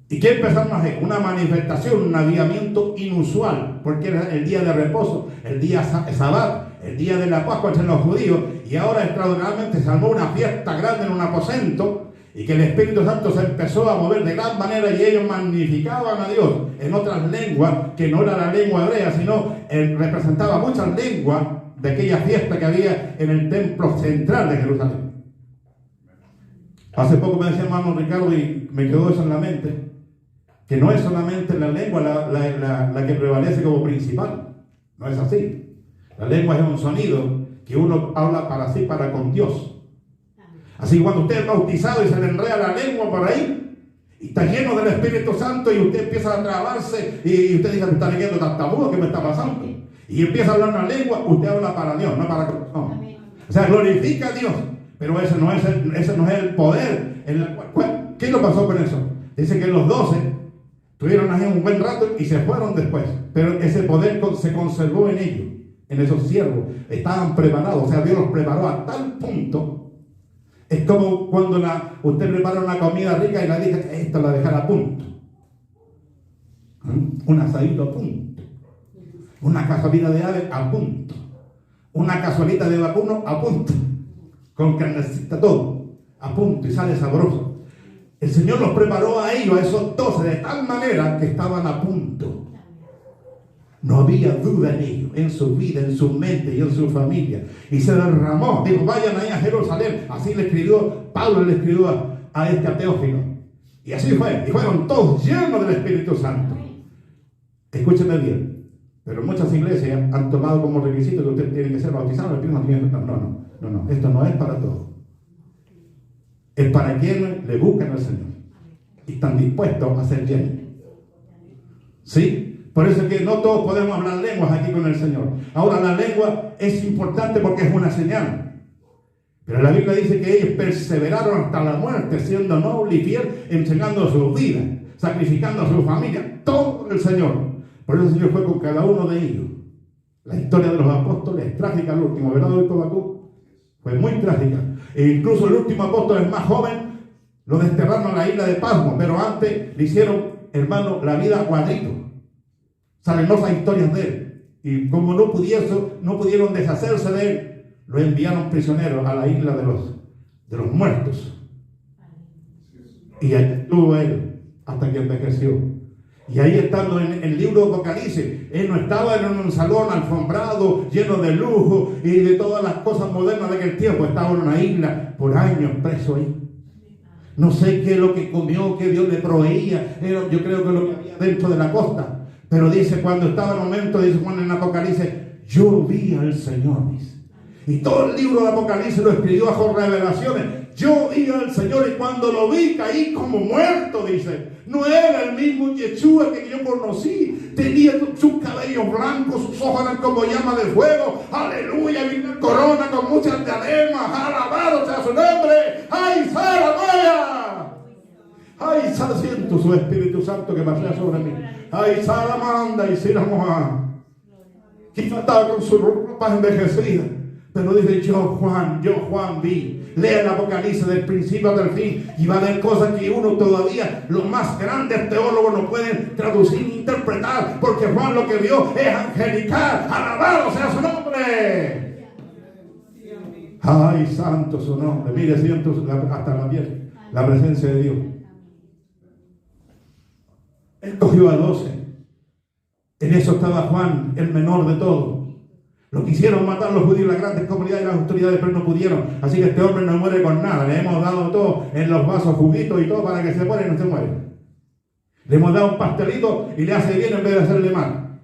¿Y qué empezaron a hacer? Una manifestación, un avivamiento inusual, porque era el día de reposo, el día Sabbat, el día de la Pascua entre los judíos, y ahora extraordinariamente se armó una fiesta grande en un aposento, y que el Espíritu Santo se empezó a mover de gran manera y ellos magnificaban a Dios en otras lenguas que no era la lengua hebrea, sino representaba muchas lenguas de aquella fiesta que había en el templo central de Jerusalén. Hace poco me decía hermano Ricardo y me quedó eso en la mente, que no es solamente la lengua la que prevalece como principal, no es así. La lengua es un sonido que uno habla para sí, para con Dios. Así que cuando usted es bautizado y se le enreda la lengua por ahí, y está lleno del Espíritu Santo y usted empieza a trabarse y usted dice, me está leyendo tartamudo, ¿qué me está pasando? Y empieza a hablar una lengua, usted habla para Dios, no para corazón. O sea, glorifica a Dios, pero ese no es el poder. ¿Qué lo pasó con eso? Dice que los 12 estuvieron ahí un buen rato y se fueron después, pero ese poder se conservó en ellos, en esos siervos. Estaban preparados, o sea, Dios los preparó a tal punto. Es como cuando usted prepara una comida rica y la dice, esta la dejará a punto. Un asadito a punto. Una cazolita de ave a punto. Una cazuelita de vacuno a punto. Con carnecita todo. A punto y sale sabroso. El Señor los preparó a ellos, a esos 12, de tal manera que estaban a punto. No había duda en ellos, en su vida, en su mente y en su familia. Y se derramó. Dijo, vayan ahí a Jerusalén. Así le escribió, Pablo le escribió a Teófilo. Y así fue. Y fueron todos llenos del Espíritu Santo. Escúcheme bien. Pero muchas iglesias han tomado como requisito que usted tiene que ser bautizado. No. Esto no es para todos. Es para quienes le buscan al Señor. Y están dispuestos a ser llenos. ¿Sí? Por eso es que no todos podemos hablar lenguas aquí con el Señor. Ahora, la lengua es importante porque es una señal. Pero la Biblia dice que ellos perseveraron hasta la muerte, siendo noble y fiel, entregando sus vidas, sacrificando a su familia, todo por el Señor. Por eso el Señor fue con cada uno de ellos. La historia de los apóstoles es trágica al último, ¿verdad, doctor Bakú? Fue muy trágica. E incluso el último apóstol, el más joven, lo desterraron a la isla de Pasmo, pero antes le hicieron, hermano, la vida a cuadrito. Salen otras historias de él. Y como no pudieron deshacerse de él, lo enviaron prisionero a la isla de los muertos. Y ahí estuvo él hasta que envejeció. Y ahí estando en el libro de Apocalipsis, él no estaba en un salón alfombrado, lleno de lujo y de todas las cosas modernas de aquel tiempo. Estaba en una isla por años preso ahí. No sé qué es lo que comió, qué Dios le proveía. Yo creo que lo que había dentro de la costa. Pero dice, cuando estaba el momento, dice Juan en Apocalipsis, yo vi al Señor, dice. Y todo el libro de Apocalipsis lo escribió bajo revelaciones. Yo vi al Señor y cuando lo vi caí como muerto, dice. No era el mismo Yeshua que yo conocí. Tenía sus cabellos blancos, sus ojos eran como llama de fuego. Aleluya, vi una corona con muchas diademas. Alabado sea su nombre. ¡Ay, Sara! Ay, siento su Espíritu Santo que pasea sobre mí. Ay, Salamanda y Siramoa. Quizá estaba con su ropa envejecida, pero dice, yo Juan vi. Lea el Apocalipsis del principio hasta el fin y va a ver cosas que uno todavía, los más grandes teólogos, no pueden traducir ni interpretar, porque Juan lo que vio es angelical. Alabado sea su nombre. Ay, santo su nombre. Mire, siento hasta la piel la presencia de Dios. Él cogió a 12. En eso estaba Juan, el menor de todos. Lo quisieron matar los judíos, las grandes comunidades y las autoridades, pero no pudieron. Así que este hombre no muere con nada. Le hemos dado todo en los vasos, juguitos y todo para que se muera y no se muere. Le hemos dado un pastelito y le hace bien en vez de hacerle mal.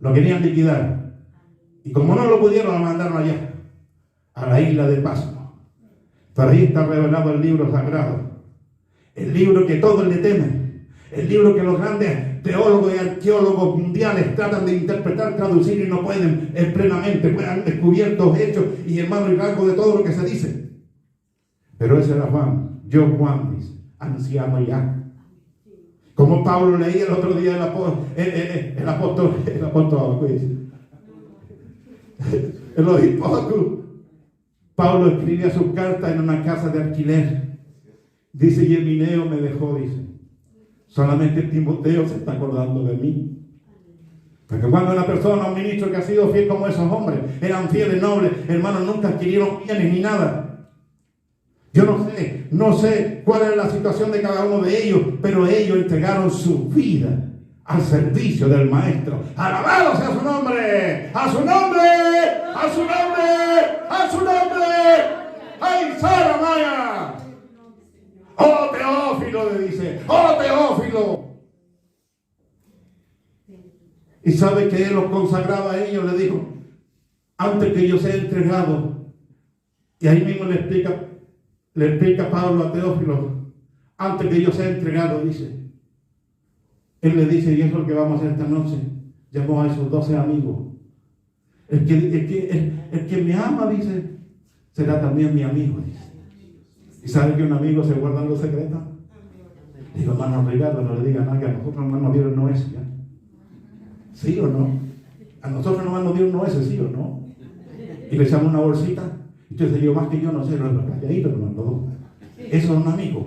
Lo querían liquidar. Y como no lo pudieron, lo mandaron allá, a la isla de Pasmo. Pero ahí está revelado el libro sagrado. El libro que todos le temen. El libro que los grandes teólogos y arqueólogos mundiales tratan de interpretar, traducir y no pueden plenamente. Han descubierto hechos y hermano y rasgos de todo lo que se dice. Pero ese era Juan. Yo Juan, dice, anciano ya. Como Pablo leía el otro día el apóstol, el obispo. Pablo escribía sus cartas en una casa de alquiler. Dice, y Emineo me dejó, dice. Solamente Timoteo se está acordando de mí. Porque cuando una persona, un ministro que ha sido fiel como esos hombres, eran fieles, nobles, hermanos, nunca adquirieron bienes ni nada. Yo no sé cuál era la situación de cada uno de ellos, pero ellos entregaron su vida al servicio del Maestro. ¡Alabado sea su nombre! ¡A su nombre! ¡A su nombre! ¡A su nombre! ¡Ay, Sara Maya! ¡Oh, Teófilo! Le dice. ¡Oh, Teófilo! Y sabe que él los consagraba a ellos. Le dijo, antes que yo sea entregado. Y ahí mismo le explica Pablo a Teófilo, antes que yo sea entregado, dice. Él le dice, y eso es lo que vamos a hacer esta noche. Llamó a esos 12 amigos. El que me ama, dice, será también mi amigo, dice. ¿Y sabe que un amigo se guarda los secretos? Digo, hermano Ricardo, no le diga nada, que a nosotros nomás nos dieron no ese, ¿ya? ¿Sí o no? A nosotros nomás nos dieron no ese, ¿sí o no? Y le echamos una bolsita. Entonces yo más que yo no sé, los calladitos, los dos. Esos son amigos.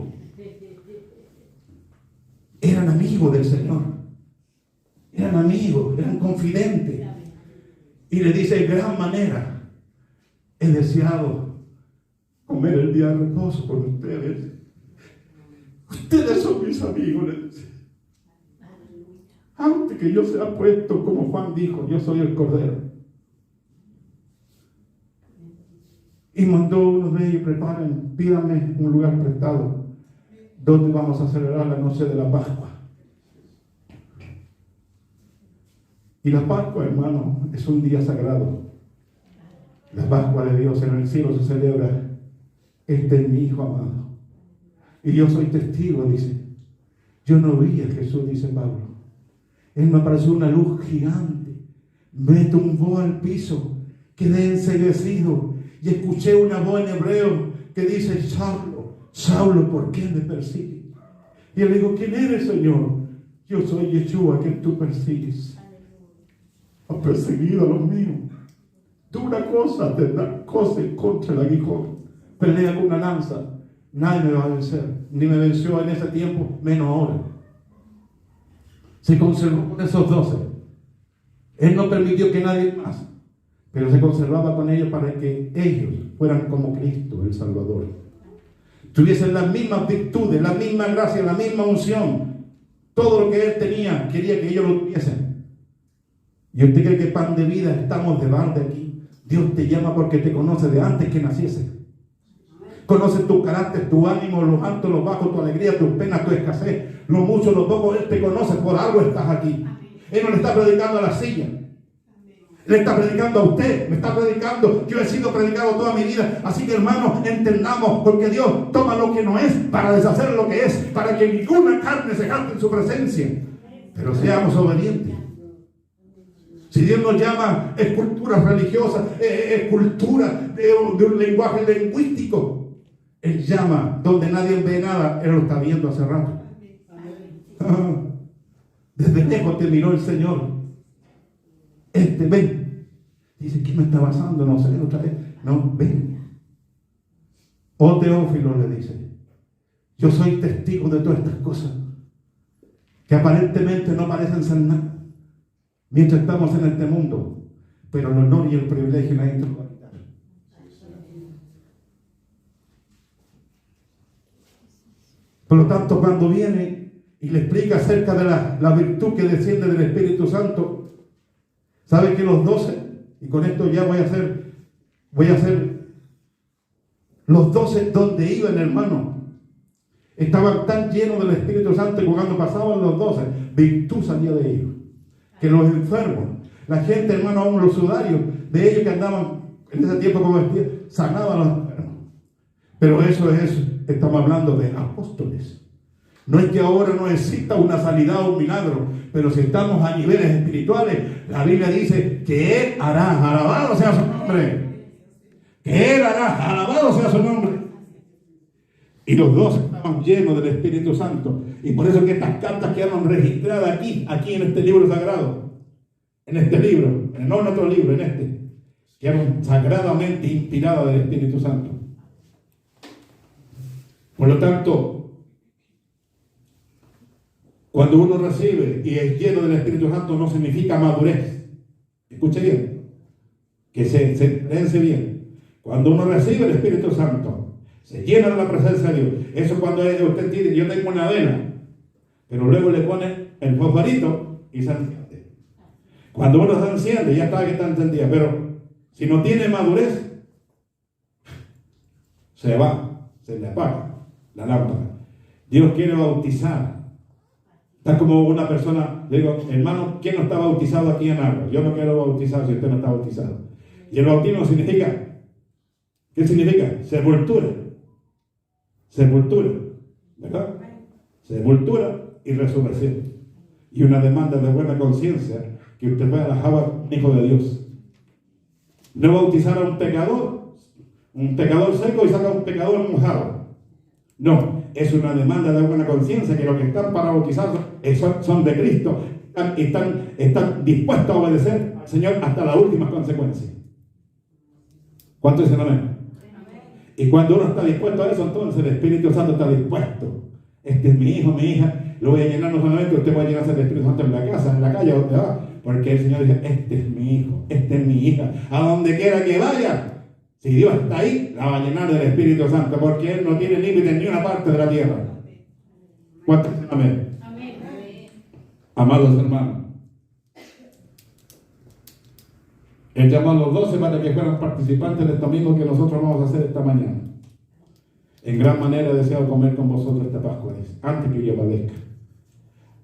Eran amigos del Señor. Eran amigos, eran confidentes. Y le dice, de gran manera, he deseado comer el día de reposo con ustedes. Ustedes son mis amigos, le dice. Antes que yo sea puesto, como Juan dijo, yo soy el Cordero. Y mandó uno de ellos, preparen, pídanme un lugar prestado, donde vamos a celebrar la noche de la Pascua. Y la Pascua, hermano, es un día sagrado. La Pascua de Dios en el cielo se celebra. Este es mi Hijo amado. Y yo soy testigo, dice. Yo no vi a Jesús, dice Pablo. Él me apareció una luz gigante. Me tumbó al piso. Quedé enceguecido. Y escuché una voz en hebreo que dice, Saulo, Saulo, ¿por qué me persigues? Y él le digo, ¿quién eres, Señor? Yo soy Yeshua, que tú persigues. Has perseguido a los míos. Tú una cosa tendrás, cose contra el aguijón. Pelea con una lanza. Nadie me va a vencer. Ni me venció en ese tiempo, menos ahora. Se conservó con esos 12. Él no permitió que nadie más. Pero se conservaba con ellos para que ellos fueran como Cristo, el Salvador. Tuviesen las mismas virtudes, la misma gracia, la misma unción. Todo lo que Él tenía, quería que ellos lo tuviesen. Y usted cree que pan de vida estamos de balde aquí. Dios te llama porque te conoce de antes que naciese. Conoce tu carácter, tu ánimo, los altos, los bajos, tu alegría, tus penas, tu escasez. Lo mucho, lo poco, Él te conoce. Por algo estás aquí. Él no le está predicando a la silla. Le está predicando a usted, me está predicando. Yo he sido predicado toda mi vida. Así que, hermanos, entendamos, porque Dios toma lo que no es para deshacer lo que es, para que ninguna carne se jacte en su presencia. Pero seamos obedientes. Si Dios nos llama esculturas religiosas, escultura de un lenguaje lingüístico, Él llama donde nadie ve nada. Él lo está viendo hace rato. Desde lejos te miró el Señor. Ven. Dice, ¿qué me está pasando? No sé, otra vez. No, ven. Oh, Teófilo, le dice, yo soy testigo de todas estas cosas que aparentemente no parecen ser nada mientras estamos en este mundo, pero el honor y el privilegio nadie te lo va a quitar. Por lo tanto, cuando viene y le explica acerca de la virtud que desciende del Espíritu Santo, ¿sabe que los 12, y con esto ya voy a hacer los 12 donde iban, hermano, estaban tan llenos del Espíritu Santo que cuando pasaban los 12, virtud salía de ellos. Que los enfermos, la gente, hermano, aún los sudarios de ellos que andaban en ese tiempo como vestían, sanaban a los enfermos. Pero eso estamos hablando de apóstoles. No es que ahora no exista una sanidad o un milagro, pero si estamos a niveles espirituales, la Biblia dice que Él hará, alabado sea su nombre, que Él hará, alabado sea su nombre. Y los 12 estaban llenos del Espíritu Santo, y por eso es que estas cartas quedaron registradas aquí en este libro sagrado, en este libro, no en otro libro, en este, quedaron sagradamente inspiradas del Espíritu Santo. Por lo tanto, cuando uno recibe y es lleno del Espíritu Santo, no significa madurez. Escuche bien, que se pense bien. Cuando uno recibe el Espíritu Santo, Se llena de la presencia de Dios. Eso cuando usted tiene, yo tengo una vela, pero luego le pone el fosforito y se enciende. Cuando uno se enciende, ya está que está encendida, pero si no tiene madurez, se va, se le apaga la lámpara. Dios quiere bautizar. Está como una persona, le digo, hermano, ¿quién no está bautizado aquí en agua? Yo no quiero bautizar si usted no está bautizado. Y el bautismo significa, ¿qué significa? Sepultura. Sepultura, ¿verdad? Sepultura y resurrección. Y una demanda de buena conciencia que usted vea las aguas, hijo de Dios. No bautizar a un pecador seco y saca a un pecador mojado. No, es una demanda de buena conciencia que los que están para bautizar son de Cristo, están dispuestos a obedecer al Señor hasta las últimas consecuencias. ¿Cuántos dicen amén? Y cuando uno está dispuesto a eso, entonces el Espíritu Santo está dispuesto. Este es mi hijo, mi hija. Lo voy a llenar no solamente, usted va a llenarse del Espíritu Santo en la casa, en la calle, donde va. Porque el Señor dice, este es mi hijo, esta es mi hija. A donde quiera que vaya, si Dios está ahí, la va a llenar del Espíritu Santo. Porque Él no tiene límite en ni una parte de la tierra. ¿Cuántos dicen amén? Amén. Amados hermanos, Él llamó a los 12 para que fueran participantes del domingo que nosotros vamos a hacer esta mañana. En gran manera he deseado comer con vosotros esta Pascua, dice, antes que yo padezca.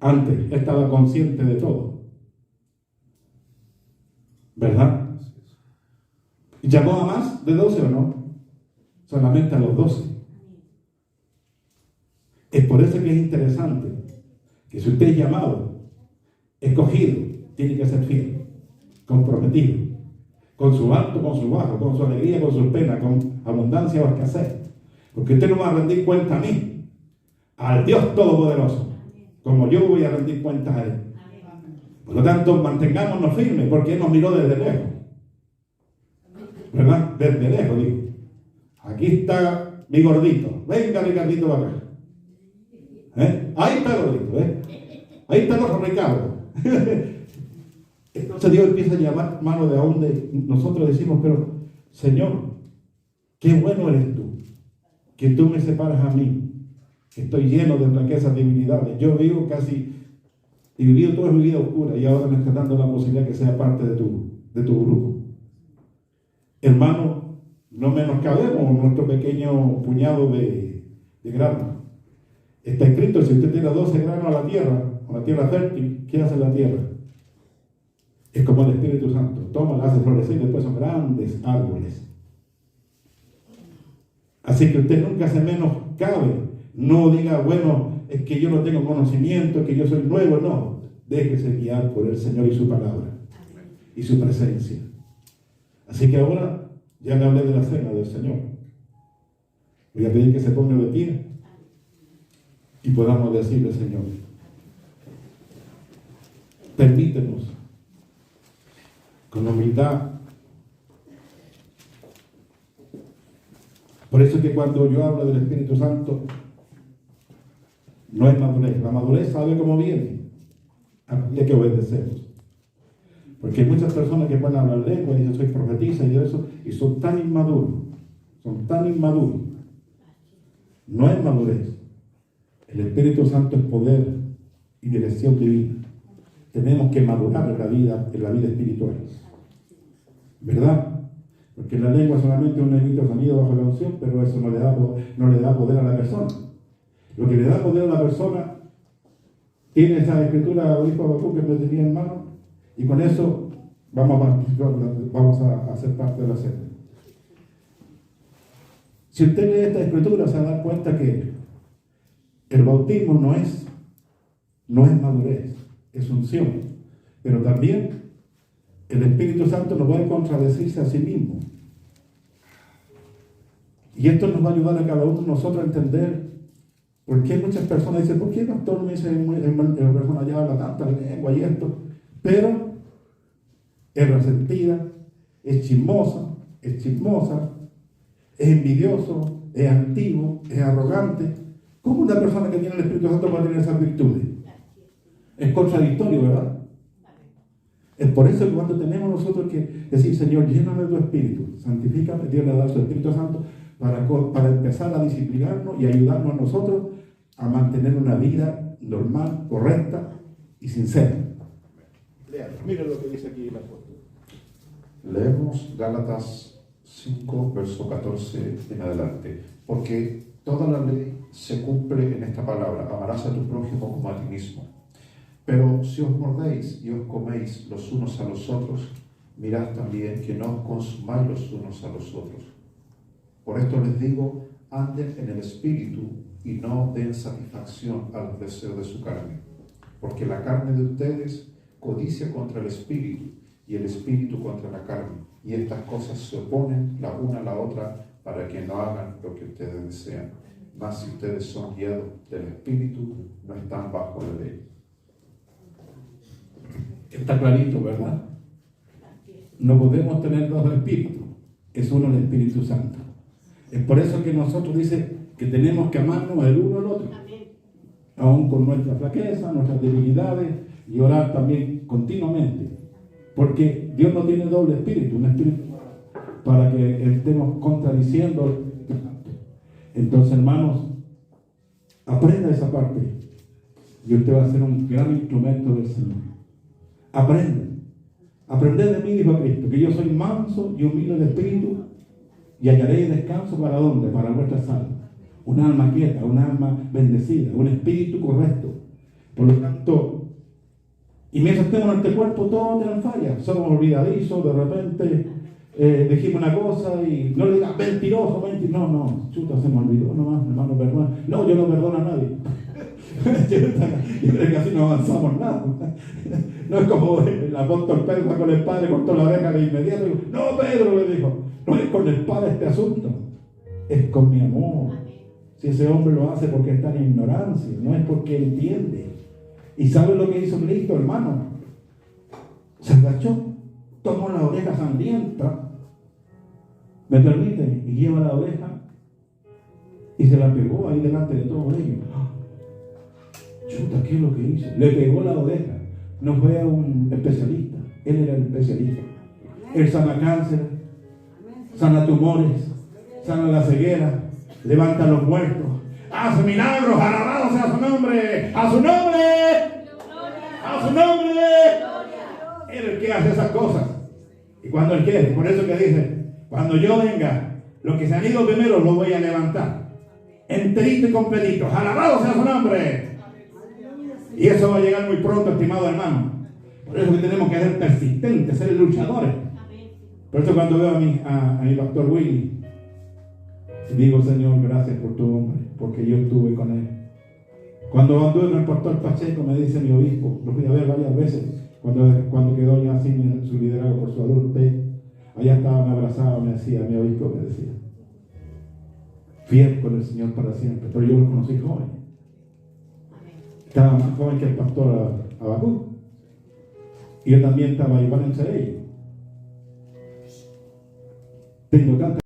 Antes estaba consciente de todo. ¿Verdad? ¿Llamó a más de 12 o no? Solamente a los 12. Es por eso que es interesante que si usted es llamado, escogido, tiene que ser fiel, comprometido. Con su alto, con su bajo, con su alegría, con sus penas, con abundancia o escasez. Porque usted no va a rendir cuenta a mí, al Dios Todopoderoso, como yo voy a rendir cuentas a Él. Por lo tanto, mantengámonos firmes, porque Él nos miró desde lejos. ¿Verdad? Desde lejos, digo. Aquí está mi gordito. Venga, Ricardito, para acá. Ahí está el gordito, ahí está el otro Ricardo. Entonces Dios empieza a llamar mano de donde nosotros decimos, pero Señor, qué bueno eres tú, que tú me separas a mí, que estoy lleno de flaquezas, debilidades. Yo vivo he vivido toda mi vida oscura y ahora me está dando la posibilidad que sea parte de tu grupo. Hermano, no menoscabemos nuestro pequeño puñado de granos. Está escrito, si usted tira 12 granos a la tierra fértil, ¿qué hace la tierra? Es como el Espíritu Santo. Toma, la hace florecer y después son grandes árboles. Así que usted nunca se menoscabe. No diga, bueno, es que yo no tengo conocimiento, es que yo soy nuevo. No. Déjese guiar por el Señor y su palabra. Y su presencia. Así que ahora ya le hablé de la cena del Señor. Voy a pedir que se ponga de pie y podamos decirle, Señor, permítenos con humildad. Por eso es que cuando yo hablo del Espíritu Santo, no es madurez. La madurez sabe cómo viene. Hay que obedecer. Porque hay muchas personas que pueden hablar lengua y dicen soy profetisa y eso, y son tan inmaduros. No es madurez. El Espíritu Santo es poder y dirección divina. Tenemos que madurar en la vida espiritual. ¿Verdad? Porque la lengua solamente es un negrito sonido bajo la unción, pero eso no le da poder a la persona. Lo que le da poder a la persona tiene esa escritura, dijo Habacuc, que me tenía en mano, y con eso vamos a hacer parte de la cena. Si usted lee esta escritura, se va a dar cuenta que el bautismo no es madurez, es unción. Pero también el Espíritu Santo no puede contradecirse a sí mismo. Y esto nos va a ayudar a cada uno de nosotros a entender por qué muchas personas dicen, ¿por qué el pastor me dice, la persona ya habla tanta lengua y esto? Pero es resentida, es chismosa, es envidioso, es altivo, es arrogante. ¿Cómo una persona que tiene el Espíritu Santo puede tener esas virtudes? Es contradictorio, ¿verdad? Es por eso que cuando tenemos nosotros que decir, Señor, lléname de tu Espíritu, santifícame, Dios le da su Espíritu Santo para empezar a disciplinarnos y ayudarnos a nosotros a mantener una vida normal, correcta y sincera. Miren lo que dice aquí el apóstol. Leemos Gálatas 5, verso 14 en adelante. Porque toda la ley se cumple en esta palabra: amarás a tu prójimo como a ti mismo. Pero si os mordéis y os coméis los unos a los otros, mirad también que no os consumáis los unos a los otros. Por esto les digo, anden en el Espíritu y no den satisfacción a los deseos de su carne. Porque la carne de ustedes codicia contra el Espíritu y el Espíritu contra la carne. Y estas cosas se oponen la una a la otra para que no hagan lo que ustedes desean. Mas si ustedes son guiados del Espíritu, no están bajo la ley. Está clarito, ¿verdad? No podemos tener dos espíritus. Es uno el Espíritu Santo. Es por eso que nosotros dice que tenemos que amarnos el uno al otro. Aún con nuestra flaqueza, nuestras debilidades, y orar también continuamente. Porque Dios no tiene doble espíritu, un espíritu para que estemos contradiciendo. Entonces, hermanos, aprenda esa parte y usted va a ser un gran instrumento del Señor. Aprended de mí, dijo Cristo, que yo soy manso y humilde de espíritu, y hallaréis descanso ¿para dónde? Para vuestras almas. Un alma quieta, un alma bendecida, un espíritu correcto. Por lo tanto, y mientras estemos en este cuerpo, todos tenemos fallas. Somos olvidadizos, de repente dijimos una cosa y no le digas mentiroso, no, chuta, se me olvidó nomás, hermano, perdona. No, yo no perdono a nadie. Yo creo que así no avanzamos nada. No es como el apóstol Pedro con el padre, cortó la oreja de inmediato. No, Pedro le dijo, no es con el padre este asunto, es con mi amor. Si ese hombre lo hace porque está en ignorancia, no es porque entiende. ¿Y sabe lo que hizo Cristo, hermano? Se agachó, tomó la oreja sangrienta, me permite, y lleva la oreja y se la pegó ahí delante de todos ellos. Chuta, ¿qué es lo que hizo? Le pegó la oreja. No fue a un especialista, él era el especialista. Él sana cáncer, sana tumores, sana la ceguera, levanta a los muertos, hace milagros, alabado sea su nombre, a su nombre, a su nombre. Él es el que hace esas cosas. Y cuando Él quiere, por eso que dice, cuando yo venga, los que se han ido primero los voy a levantar, enterito y completito, alabado sea su nombre. Y eso va a llegar muy pronto, estimado hermano. Por eso que tenemos que ser persistentes, ser luchadores. Por eso cuando veo a mi pastor Willy, digo, Señor, gracias por tu hombre, porque yo estuve con él. Cuando anduve con el pastor Pacheco, me dice mi obispo, lo fui a ver varias veces, cuando quedó ya sin su liderazgo por su adultez, allá estaba, me abrazaba, me decía, mi obispo me decía, fiel con el Señor para siempre. Pero yo lo conocí joven. Estaba más joven que el pastor Abacú. Y yo también estaba igual entre ellos. Tengo tanta